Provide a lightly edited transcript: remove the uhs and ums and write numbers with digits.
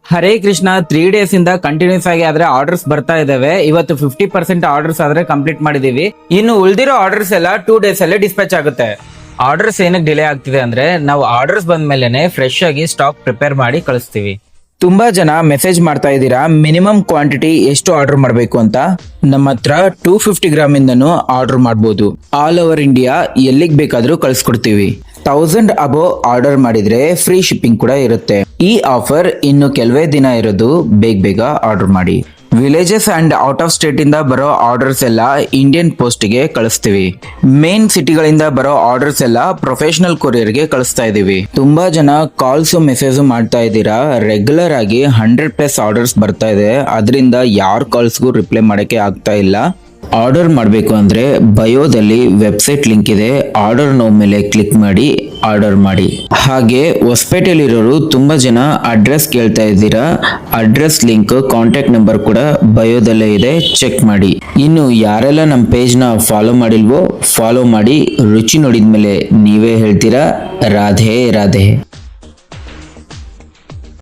Hare Krishna 3 days ಇಂದ continuous ಆಗಿ ಆದ್ರೆ ಆರ್ಡರ್ಸ್ ಬರ್ತಾ ಇದಾವೆ. ಇವತ್ತು 50% ಆರ್ಡರ್ಸ್ ಆದ್ರೆ ಕಂಪ್ಲೀಟ್ ಮಾಡಿದೀವಿ. ಇನ್ನು ಉಳಿದಿರೋ ಆರ್ಡರ್ಸ್ ಎಲ್ಲ 2 ಡೇಸ್ ಅಲ್ಲೇ ಡಿಸ್ಪ್ಯಾಚ್ ಆಗುತ್ತೆ. ಆರ್ಡರ್ಸ್ ಏನಕ್ಕೆ ಡಿಲೇ ಆಗ್ತಿದೆ ಅಂದ್ರೆ ನಾವು ಆರ್ಡರ್ಸ್ ಬಂದ ಮೇಲೆನೆ ಫ್ರೆಶ್ ಆಗಿ ಸ್ಟಾಕ್ ಪ್ರಿಪೇರ್ ಮಾಡಿ ಕಳಿಸ್ತೀವಿ. ತುಂಬಾ ಜನ ಮೆಸೇಜ್ ಮಾಡ್ತಾ ಇದ್ದೀರಾ ಮಿನಿಮಮ್ ಕ್ವಾಂಟಿಟಿ ಎಷ್ಟು ಆರ್ಡರ್ ಮಾಡಬೇಕು ಅಂತ. ನಮ್ಮ ಹತ್ರ 250 ಗ್ರಾಮ್ ಇಂದನೂ ಆರ್ಡರ್ ಮಾಡಬಹುದು. ಆಲ್ ಓವರ್ ಇಂಡಿಯಾ ಎಲ್ಲಿಗೆ ಬೇಕಾದ್ರೂ ಕಳಿಸ್ಕೊಡ್ತೀವಿ. 1000 ಅಬೋ ಆರ್ಡರ್ ಮಾಡಿದ್ರೆ ಫ್ರೀ ಶಿಪ್ಪಿಂಗ್ ಕೂಡ ಇರುತ್ತೆ. ಈ ಆಫರ್ ಇನ್ನು ಕೆಲವೇ ದಿನ ಇರೋದು, ಬೇಗ ಆರ್ಡರ್ ಮಾಡಿ. Villages and out of state ಇಂದ ಬರೋ ಆರ್ಡರ್ಸ್ ಎಲ್ಲ ಇಂಡಿಯನ್ ಪೋಸ್ಟ್ ಗೆ ಕಳಿಸ್ತೀವಿ. ಮೇನ್ ಸಿಟಿಗಳಿಂದ ಬರೋ ಆರ್ಡರ್ಸ್ ಎಲ್ಲ ಪ್ರೊಫೆಷನಲ್ ಕೊರಿಯರ್ ಗೆ ಕಳಿಸ್ತಾ ಇದೀವಿ. ತುಂಬಾ ಜನ ಕಾಲ್ಸ್ ಮೆಸೇಜ್ ಮಾಡ್ತಾ ಇದ್ದೀರಾ. ರೆಗ್ಯುಲರ್ ಆಗಿ 100+ ಆರ್ಡರ್ಸ್ ಬರ್ತಾ ಇದೆ. ಅದರಿಂದ ಯಾರ ಕಾಲ್ಸ್ಗೂ ರಿಪ್ಲೈ ಮಾಡಕ್ಕೆ ಆಗ್ತಾ ಇಲ್ಲ. ಆರ್ಡರ್ ಮಾಡಬೇಕು ಅಂದ್ರೆ ಬಯೋದಲ್ಲಿ ವೆಬ್ಸೈಟ್ ಲಿಂಕ್ ಇದೆ. ಆರ್ಡರ್ ನೋ ಮೇಲೆ ಕ್ಲಿಕ್ ಮಾಡಿ ಆರ್ಡರ್ ಮಾಡಿ. ಹಾಗೆ ಹೊಸಪೇಟೆಯಲ್ಲಿರೋರು ತುಂಬಾ ಜನ ಅಡ್ರೆಸ್ ಕೇಳ್ತಾ ಇದ್ದೀರಾ. ಅಡ್ರೆಸ್ ಲಿಂಕ್, ಕಾಂಟ್ಯಾಕ್ಟ್ ನಂಬರ್ ಕೂಡ ಬಯೋದಲ್ಲೇ ಇದೆ, ಚೆಕ್ ಮಾಡಿ. ಇನ್ನು ಯಾರೆಲ್ಲ ನಮ್ಮ ಪೇಜ್ ನ ಫಾಲೋ ಮಾಡಿಲ್ವೋ ಫಾಲೋ ಮಾಡಿ. ರುಚಿ ನೋಡಿದ್ಮೇಲೆ ನೀವೇ ಹೇಳ್ತೀರಾ ರಾಧೆ ರಾಧೆ.